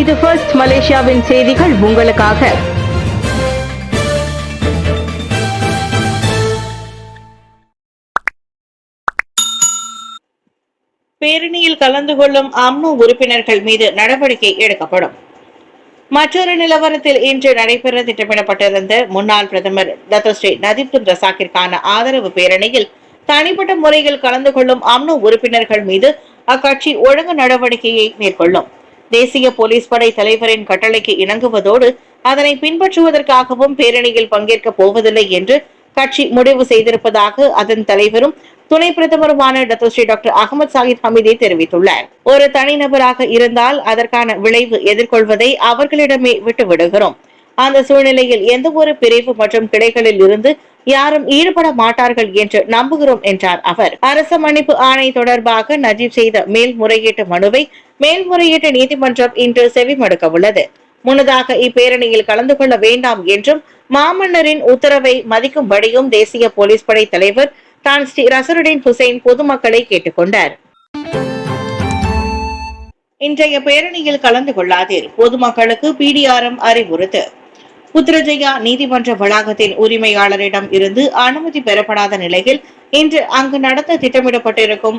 இது ஃபர்ஸ்ட் மலேசியாவின் செய்திகள் உங்களுக்காக. பேரணியில் கலந்து கொள்ளும் அம்னோ உறுப்பினர்கள் மீது நடவடிக்கை எடுக்கப்படும். மற்றொரு நிலவரத்தில் இன்று நடைபெற திட்டமிடப்பட்டிருந்த முன்னாள் பிரதமர் டத்தோஸ்ரீ நஜீப் துன் ரசாக்கிற்கான ஆதரவு பேரணியில் தனிப்பட்ட முறையில் கலந்து கொள்ளும் அம்னோ உறுப்பினர்கள் மீது அக்கட்சி ஒழுங்கு நடவடிக்கையை மேற்கொள்ளும். தேசிய போலீஸ் படை தலைவரின் கட்டளைக்கு இணங்குவதோடு அதனை பின்பற்றுவதற்காகவும் பேரணியில் பங்கேற்க போவதில்லை என்று கட்சி முடிவு செய்திருப்பதாக அதன் தலைவரும் துணை பிரதமருமான டத்தோஸ்ரீ டாக்டர் அகமது சாஹித் ஹமீதி தெரிவித்துள்ளார். ஒரு தனிநபராக இருந்தால் அதற்கான விளைவு எதிர்கொள்வதை அவர்களிடமே விட்டுவிடுகிறோம். அந்த சூழ்நிலையில் எந்த ஒரு பிரிவு மற்றும் கிளைகளில் இருந்து யாரும் ஈடுபட மாட்டார்கள் என்று நம்புகிறோம் என்றார் அவர். அரச மன்னிப்பு ஆணை தொடர்பாக நஜீப் செய்த மேல்முறையீட்டு மனுவை மேல்முறையீட்டு நீதிமன்றம் இன்று செவிமடுக்க உள்ளது. முன்னதாக இப்பேரணியில் கலந்து கொள்ள வேண்டாம் என்றும் மாமன்னரின் உத்தரவை மதிக்கும்படியும் தேசிய போலீஸ் படை தலைவர் தான் ஸ்ரீ ரசருடீன் ஹுசைன் பொதுமக்களை கேட்டுக்கொண்டார். இன்றைய பேரணியில் கலந்து கொள்ளாதீர், பொதுமக்களுக்கு பிடிஆர்எம் அறிவுறுத்து. புத்ரஜயா நீதிமன்ற வளாகத்தின் உரிமையாளரிடம் இருந்து அனுமதி பெறப்படாத நிலையில் இன்று அங்கு நடத்த திட்டமிடப்பட்டிருக்கும்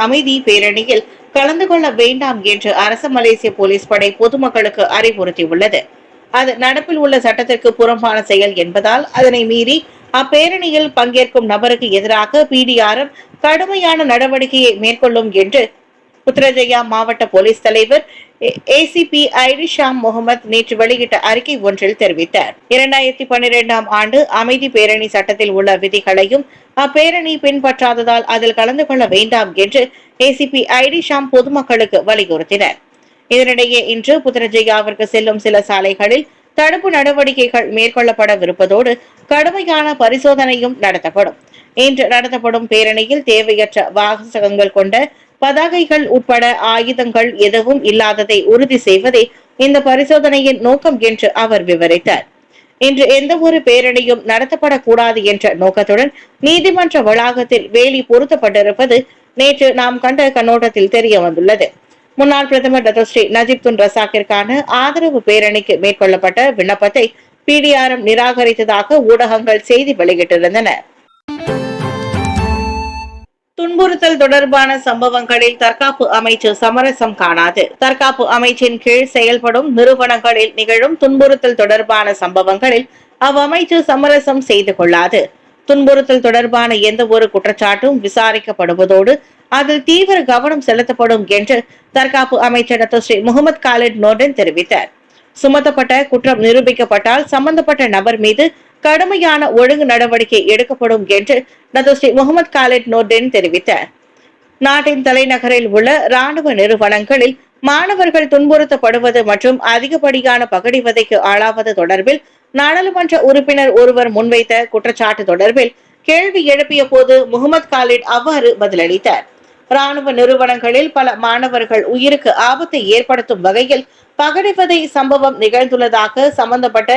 அமைதி பேரணியில் கலந்து கொள்ள வேண்டாம் என்று அரச மலேசிய போலீஸ் படை பொதுமக்களுக்கு அறிவுறுத்தியுள்ளது. அது நடப்பில் உள்ள சட்டத்திற்கு புறம்பான செயல் என்பதால் அதனை மீறி அப்பேரணியில் பங்கேற்கும் நபருக்கு எதிராக பிடிஆர்எம் கடுமையான நடவடிக்கையை மேற்கொள்ளும் என்று புத்ரஜயா மாவட்ட போலீஸ் தலைவர் ஏசிபி ஐரிஷாம் முகமது நேற்று வெளியிட்ட அறிக்கை ஒன்றில் தெரிவித்தார். 2012ஆம் ஆண்டு அமைதி பேரணி சட்டத்தில் உள்ள விதிகளையும் அப்பேரணி பின்பற்றாததால் அதில் கலந்து கொள்ள வேண்டாம் என்று ஏசிபி ஐரிஷாம் பொதுமக்களுக்கு வலியுறுத்தினர். இதனிடையே இன்று புத்ரஜயாவிற்கு செல்லும் சில சாலைகளில் தடுப்பு நடவடிக்கைகள் மேற்கொள்ளப்படவிருப்பதோடு கடுமையான பரிசோதனையும் நடத்தப்படும். இன்று நடத்தப்படும் பேரணியில் தேவையற்ற வாசகங்கள் கொண்ட பதாகைகள் உட்பட ஆயுதங்கள் எதுவும் இல்லாததை உறுதி செய்வதே இந்த பரிசோதனையின் நோக்கம் என்று அவர் விவரித்தார். இன்று எந்த ஒரு பேரணியும் நடத்தப்படக்கூடாது என்ற நோக்கத்துடன் நீதிமன்ற வளாகத்தில் வேலி பொருத்தப்பட்டிருப்பது நேற்று நாம் கண்ட கண்ணோட்டத்தில் தெரிய வந்துள்ளது. முன்னாள் பிரதமர் டத்தோஸ்ரீ நஜீப் துன் ரசாக்கிற்கான ஆதரவு பேரணிக்கு மேற்கொள்ளப்பட்ட விண்ணப்பத்தை பிடிஆர்எம் நிராகரித்ததாக ஊடகங்கள் செய்தி வெளியிட்டிருந்தன. துன்புறுத்தல் தொடர்பான சம்பவங்களில் தற்காப்பு அமைச்சு சமரசம் காணாது. தற்காப்பு அமைச்சின் கீழ் செயல்படும் நிறுவனங்களில் நிகழும் துன்புறுத்தல் தொடர்பான சம்பவங்களில் அவ்வமைச்சு சமரசம் செய்து கொள்ளாது. துன்புறுத்தல் தொடர்பான எந்த ஒரு குற்றச்சாட்டும் விசாரிக்கப்படுவதோடு அதில் தீவிர கவனம் செலுத்தப்படும் என்று தற்காப்பு அமைச்சர் டத்தோஸ்ரீ முகமது காலிட் நோர்டின் தெரிவித்தார். சுமத்தப்பட்ட குற்றம் நிரூபிக்கப்பட்டால் சம்பந்தப்பட்ட நபர் மீது கடுமையான ஒழுங்கு நடவடிக்கை எடுக்கப்படும் என்று டத்தோஸ்ரீ முகமது காலிட் நோர்டின் தெரிவித்தார். நாட்டின் தலைநகரில் உள்ள ராணுவ நிறுவனங்களில் மாணவர்கள் துன்புறுத்தப்படுவது மற்றும் அதிகப்படியான பகடிவதைக்கு ஆளாவது தொடர்பில் நாடாளுமன்ற உறுப்பினர் ஒருவர் முன்வைத்த குற்றச்சாட்டு தொடர்பில் கேள்வி எழுப்பிய போது முகமது காலிட் அவ்வாறு பதிலளித்தார். ராணுவ நிறுவனங்களில் பல மாணவர்கள் உயிருக்கு ஆபத்தை ஏற்படுத்தும் வகையில் பகடிவதை சம்பவம் நிகழ்ந்துள்ளதாக சம்பந்தப்பட்ட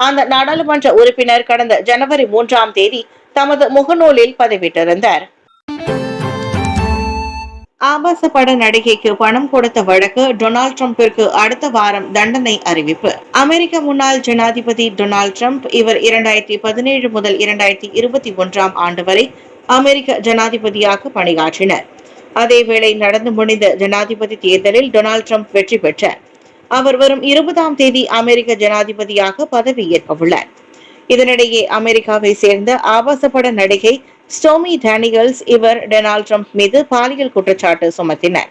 அந்த நாடாளுமன்ற உறுப்பினர் கடந்த ஜனவரி 3ஆம் தேதி தமது முகநூலில் பதிவிட்டிருந்தார். ஆபாச பட நடிகைக்கு பணம் கொடுத்த வழக்கு டொனால்ட் ட்ரம்பிற்கு அடுத்த வாரம் தண்டனை அறிவிப்பு. அமெரிக்க முன்னாள் ஜனாதிபதி டொனால்ட் ட்ரம்ப் இவர் 2017 முதல் 2021ஆம் ஆண்டு வரை அமெரிக்க ஜனாதிபதியாக பணியாற்றினார். அதேவேளை நடந்து முடிந்த ஜனாதிபதி தேர்தலில் டொனால்ட் ட்ரம்ப் வெற்றி பெற்றார். அவர் வரும் 20ஆம் தேதி அமெரிக்க ஜனாதிபதியாக பதவியேற்க உள்ளார். இதனிடையே அமெரிக்காவை சேர்ந்த ஆபாச பட நடிகை ஸ்டோமி டேனியல்ஸ் இவர் டொனால்ட் ட்ரம்ப் மீது பாலியல் குற்றச்சாட்டு சுமத்தினார்.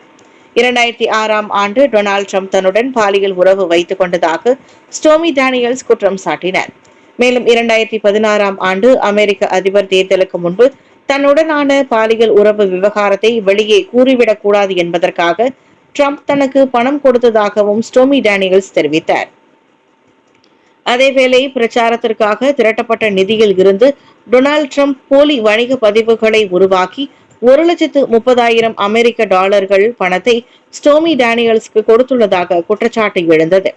2006ஆம் ஆண்டு டொனால்ட் ட்ரம்ப் தன்னுடன் பாலியல் உறவு வைத்துக் கொண்டதாக ஸ்டோமி டேனியல்ஸ் குற்றம் சாட்டினார். மேலும் 2016ஆம் ஆண்டு அமெரிக்க அதிபர் தேர்தலுக்கு முன்பு தன்னுடனான பாலியல் உறவு விவகாரத்தை வெளியே கூறிவிடக் கூடாது என்பதற்காக ட்ரம்ப் தனக்கு பணம் கொடுத்ததாகவும் ஸ்டோமி டேனியல்ஸ் தெரிவித்தார். அதேவேளை பிரச்சாரத்திற்காக திரட்டப்பட்ட நிதியில் இருந்து டொனால்ட் ட்ரம்ப் போலி வணிக பதிவுகளை உருவாக்கி $1,30,000 அமெரிக்க பணத்தை ஸ்டோமி டேனியல்ஸ்க்கு கொடுத்துள்ளதாக குற்றச்சாட்டு எழுந்தது.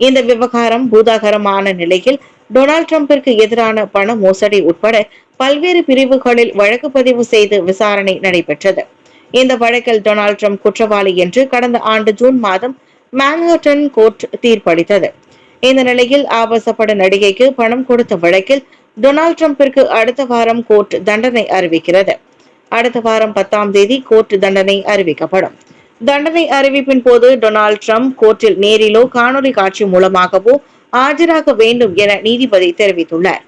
இந்த விவகாரம் பூதாகரமான நிலையில் டொனால்ட் ட்ரம்பிற்கு எதிரான பண மோசடி உட்பட பல்வேறு பிரிவுகளில் வழக்கு பதிவு செய்து விசாரணை நடைபெற்றது. இந்த வழக்கில் டொனால்ட் ட்ரம்ப் குற்றவாளி என்று கடந்த ஆண்டு ஜூன் மாதம் மான்ஹாட்டன் கோர்ட் தீர்ப்பளித்தது. இந்த நிலையில் ஆபாசப்பட நடிகைக்கு பணம் கொடுத்த வழக்கில் டொனால்ட் டிரம்பிற்கு அடுத்த வாரம் கோர்ட் தண்டனை அறிவிக்கிறது. அடுத்த வாரம் 10ஆம் தேதி கோர்ட் தண்டனை அறிவிக்கப்படும். தண்டனை அறிவிப்பின் போது டொனால்ட் டிரம்ப் கோர்ட்டில் நேரிலோ காணொலி காட்சி மூலமாகவோ ஆஜராக வேண்டும் என நீதிபதி தெரிவித்துள்ளார்.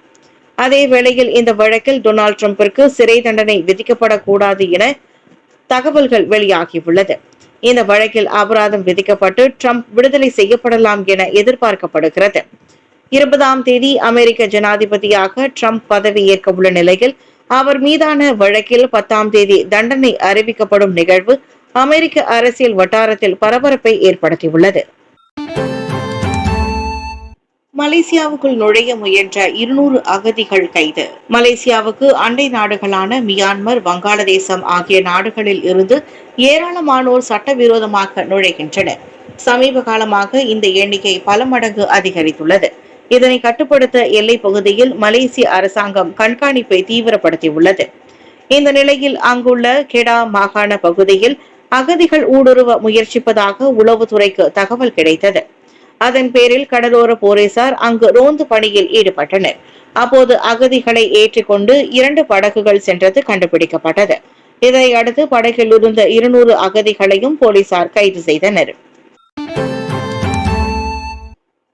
அதே வேளையில் இந்த வழக்கில் டொனால்ட் டிரம்பிற்கு சிறை தண்டனை விதிக்கப்படக்கூடாது என தகவல்கள் வெளியாகியுள்ளது. இந்த வழக்கில் அபராதம் விதிக்கப்பட்டு டிரம்ப் விடுதலை செய்யப்படலாம் என எதிர்பார்க்கப்படுகிறது. 20ஆம் தேதி அமெரிக்க ஜனாதிபதியாக டிரம்ப் பதவி ஏற்க உள்ள நிலையில் அவர் மீதான வழக்கில் 10ஆம் தேதி தண்டனை அறிவிக்கப்படும் நிகழ்வு அமெரிக்க அரசியல் வட்டாரத்தில் பரபரப்பை ஏற்படுத்தியுள்ளது. மலேசியாவுக்குள் நுழைய முயன்ற 200 அகதிகள் கைது. மலேசியாவுக்கு அண்டை நாடுகளான மியான்மர், வங்காளதேசம் ஆகிய நாடுகளில் இருந்து ஏராளமானோர் சட்டவிரோதமாக நுழைகின்றனர். சமீப காலமாக இந்த எண்ணிக்கை பல மடங்கு அதிகரித்துள்ளது. இதனை கட்டுப்படுத்த எல்லை பகுதியில் மலேசிய அரசாங்கம் கண்காணிப்பை தீவிரப்படுத்தியுள்ளது. இந்த நிலையில் அங்குள்ள கெடா மாகாண பகுதியில் அகதிகள் ஊடுருவ முயற்சிப்பதாக உளவுத்துறைக்கு தகவல் கிடைத்தது. அதன் பேரில் கடலோர போலீசார் அங்கு ரோந்து பணியில் ஈடுபட்டனர். அப்போது அகதிகளை ஏற்றிக்கொண்டு 2 படகுகள் சென்றது கண்டுபிடிக்கப்பட்டது. இதையடுத்து படகில் இருந்த 200 அகதிகளையும் போலீசார் கைது செய்தனர்.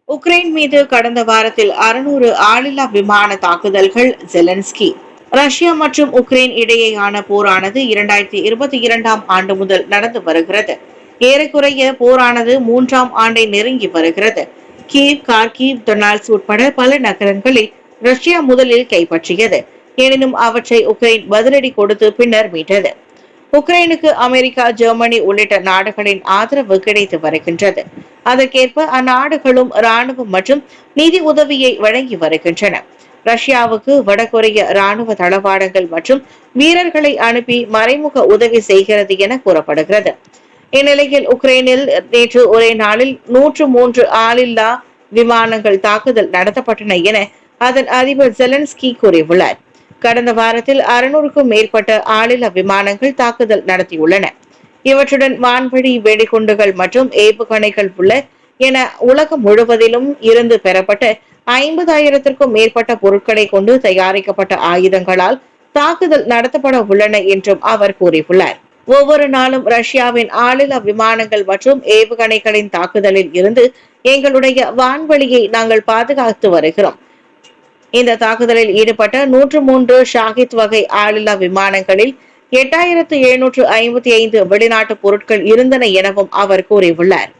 உக்ரைன் மீது கடந்த வாரத்தில் 600 ஆளில்லா விமான தாக்குதல்கள். ஜெலன்ஸ்கி. ரஷ்யா மற்றும் உக்ரைன் இடையேயான போரானது 2022ஆம் ஆண்டு முதல் நடந்து வருகிறது. ஏறக்குறைய போரானது 3ஆம் ஆண்டை நெருங்கி வருகிறது. கீவ், கார்கிவ், டொனால்ட்ஸ் உட்பட பல நகரங்களில் ரஷ்யா முதலில் கைப்பற்றியது. எனினும் அவற்றை உக்ரைன் பதிலடி கொடுத்து பின்னர் மீட்டது. உக்ரைனுக்கு அமெரிக்கா, ஜெர்மனி உள்ளிட்ட நாடுகளின் ஆதரவு கிடைத்து வருகின்றது. அதற்கேற்ப அந்நாடுகளும் ராணுவம் மற்றும் நிதி உதவியை வழங்கி வருகின்றன. ரஷ்யாவுக்கு வடகொரிய ராணுவ தளவாடங்கள் மற்றும் வீரர்களை அனுப்பி மறைமுக உதவி செய்கிறது என கூறப்படுகிறது. இந்நிலையில் உக்ரைனில் நேற்று ஒரே நாளில் 103 ஆளில்லா விமானங்கள் தாக்குதல் நடத்தப்பட்டன என அதன் அதிபர் ஜெலன்ஸ்கி கூறியுள்ளார். கடந்த வாரத்தில் 600க்கும் மேற்பட்ட ஆளில்லா விமானங்கள் தாக்குதல் நடத்தியுள்ளன. இவற்றுடன் வான்வழி வெடிகுண்டுகள் மற்றும் ஏவுகணைகள் உள்ள என உலகம் முழுவதிலும் இருந்து பெறப்பட்ட 50,000க்கும் மேற்பட்ட பொருட்களை கொண்டு தயாரிக்கப்பட்ட ஆயுதங்களால் தாக்குதல் நடத்தப்பட உள்ளன என்றும் அவர் கூறியுள்ளார். ஒவ்வொரு நாளும் ரஷ்யாவின் ஆளில்லா விமானங்கள் மற்றும் ஏவுகணைகளின் தாக்குதலில் இருந்து எங்களுடைய வான்வழியை நாங்கள் பாதுகாத்து வருகிறோம். இந்த தாக்குதலில் ஈடுபட்ட 103 ஷாஹித் வகை ஆளில்லா விமானங்களில் 8755 வெளிநாட்டு பொருட்கள் இருந்தன எனவும் அவர் கூறியுள்ளார்.